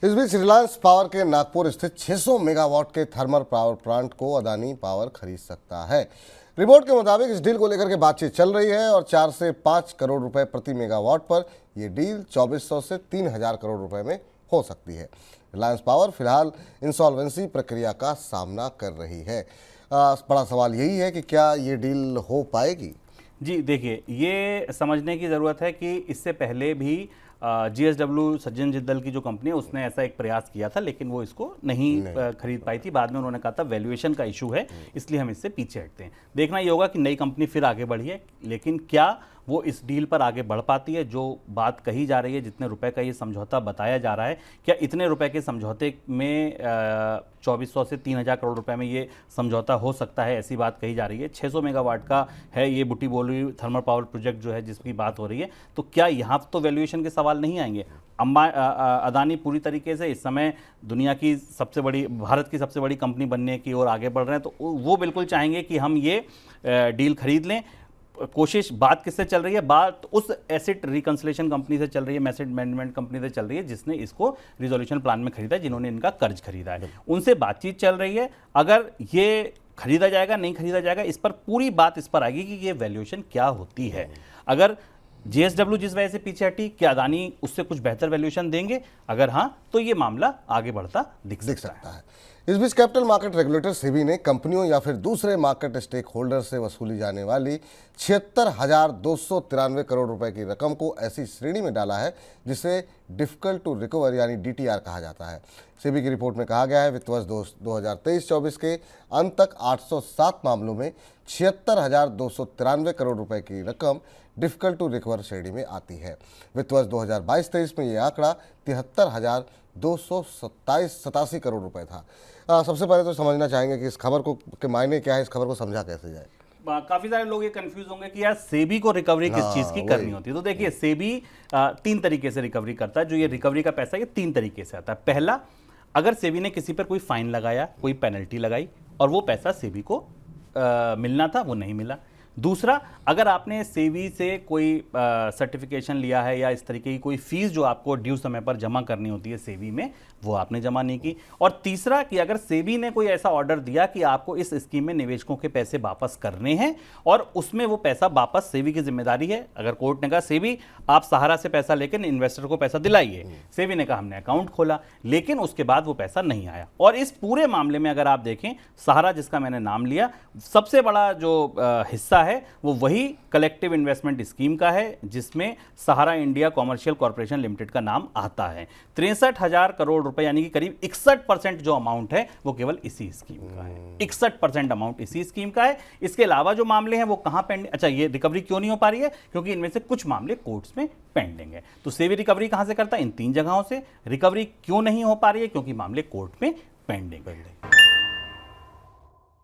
इस बीच रिलायंस पावर के नागपुर स्थित 600 मेगावाट के थर्मल पावर प्लांट को अदानी पावर खरीद सकता है। रिपोर्ट के मुताबिक इस डील को लेकर के बातचीत चल रही है और 4 से 5 करोड़ रुपए प्रति मेगावाट पर यह डील 2400 से 3000 करोड़ रुपए में हो सकती है। रिलायंस पावर फिलहाल इंसॉल्वेंसी प्रक्रिया का सामना कर रही है। बड़ा सवाल यही है कि क्या ये डील हो पाएगी। जी देखिए, ये समझने की ज़रूरत है कि इससे पहले भी GSW सज्जन जिंदल की जो कंपनी है उसने ऐसा एक प्रयास किया था, लेकिन वो इसको नहीं खरीद पाई थी। बाद में उन्होंने कहा था वैल्यूएशन का इशू है, इसलिए हम इससे पीछे हटते हैं। देखना ये होगा कि नई कंपनी फिर आगे बढ़ी है, लेकिन क्या वो इस डील पर आगे बढ़ पाती है। जो बात कही जा रही है, जितने रुपए का ये समझौता बताया जा रहा है, क्या इतने रुपए के समझौते में 2400 से 3000 करोड़ रुपए में ये समझौता हो सकता है, ऐसी बात कही जा रही है। 600 मेगावाट का है ये बुटीबोली थर्मल पावर प्रोजेक्ट जो है जिसकी बात हो रही है। तो क्या यहाँ तो वैल्यूएशन के सवाल नहीं आएंगे। अदानी पूरी तरीके से इस समय दुनिया की सबसे बड़ी, भारत की सबसे बड़ी कंपनी बनने की ओर आगे बढ़ रहे हैं, तो वो बिल्कुल चाहेंगे कि हम ये डील खरीद लें। कोशिश बात किससे चल रही है? बात उस एसेट रिकंसिलेशन कंपनी से चल रही है, एसेट मैनेजमेंट कंपनी से चल रही है जिसने इसको रिजोल्यूशन प्लान में खरीदा है, जिन्होंने इनका कर्ज खरीदा है, उनसे बातचीत चल रही है। अगर ये खरीदा जाएगा नहीं खरीदा जाएगा, इस पर पूरी बात इस पर आएगी कि ये वैल्यूएशन क्या होती है। अगर GSW जिस वजह से पीछे हटी, क्या अदानी उससे कुछ बेहतर वैल्यूएशन देंगे? अगर हाँ, तो ये मामला आगे बढ़ता दिख सकता है। इस बीच कैपिटल मार्केट रेगुलेटर सेबी ने कंपनियों या फिर दूसरे मार्केट स्टेक होल्डर से वसूली जाने वाली 76,293 करोड़ रुपए की रकम को ऐसी श्रेणी में डाला है जिसे डिफिकल्ट टू रिकवर यानी DTR कहा जाता है। सेबी की रिपोर्ट में कहा गया है वित्त वर्ष 2023-24 के अंत तक 807 मामलों में 76,293 करोड़ रुपए की रकम डिफिकल्ट टू रिकवर श्रेणी में आती है। वित्त वर्ष 2022-23 में यह आंकड़ा 73,287 करोड़ रुपए था। सबसे पहले तो समझना चाहेंगे कि इस खबर को के मायने क्या है, इस खबर को समझा कैसे जाए। काफी सारे लोग ये कंफ्यूज होंगे कि यार सेबी को रिकवरी किस चीज की करनी होती है। तो देखिए, सेबी 3 तरीके से रिकवरी करता है। जो ये रिकवरी का पैसा ये 3 तरीके से आता है। पहला, अगर सेबी ने किसी पर कोई फाइन लगाया, कोई पेनल्टी लगाई और वो पैसा सेबी को मिलना था, वो नहीं मिला। दूसरा, अगर आपने सेबी से कोई सर्टिफिकेशन लिया है या इस तरीके की कोई फीस जो आपको ड्यू समय पर जमा करनी होती है सेबी में, वो आपने जमा नहीं की। और तीसरा कि अगर सेबी ने कोई ऐसा ऑर्डर दिया कि आपको इस स्कीम में निवेशकों के पैसे वापस करने हैं और उसमें वो पैसा वापस सेबी की जिम्मेदारी है। अगर कोर्ट ने कहा सेबी आप सहारा से पैसा लेकर इन्वेस्टर को पैसा दिलाइए, सेबी ने कहा हमने अकाउंट खोला, लेकिन उसके बाद वो पैसा नहीं आया। और इस पूरे मामले में अगर आप देखें, सहारा जिसका मैंने नाम लिया, सबसे बड़ा जो हिस्सा है वो वही कलेक्टिव इन्वेस्टमेंट स्कीम का है जिसमें सहारा इंडिया कॉमर्शियल कॉर्पोरेशन लिमिटेड का नाम आता है। 63,000 करोड़ रुपए यानी कि करीब 61% जो अमाउंट है वो केवल इसी स्कीम का है। 61% अमाउंट इसी स्कीम का है। इसके अलावा जो मामले हैं वो कहां पेंडिंग, अच्छा ये रिकवरी क्यों नहीं हो पा रही है? क्योंकि इनमें से कुछ मामले कोर्ट्स में पेंडिंग है। तो सेबी रिकवरी कहां से करता है? इन 3 जगहों से। रिकवरी क्यों नहीं हो पा रही है? क्योंकि मामले कोर्ट में पेंडिंग है।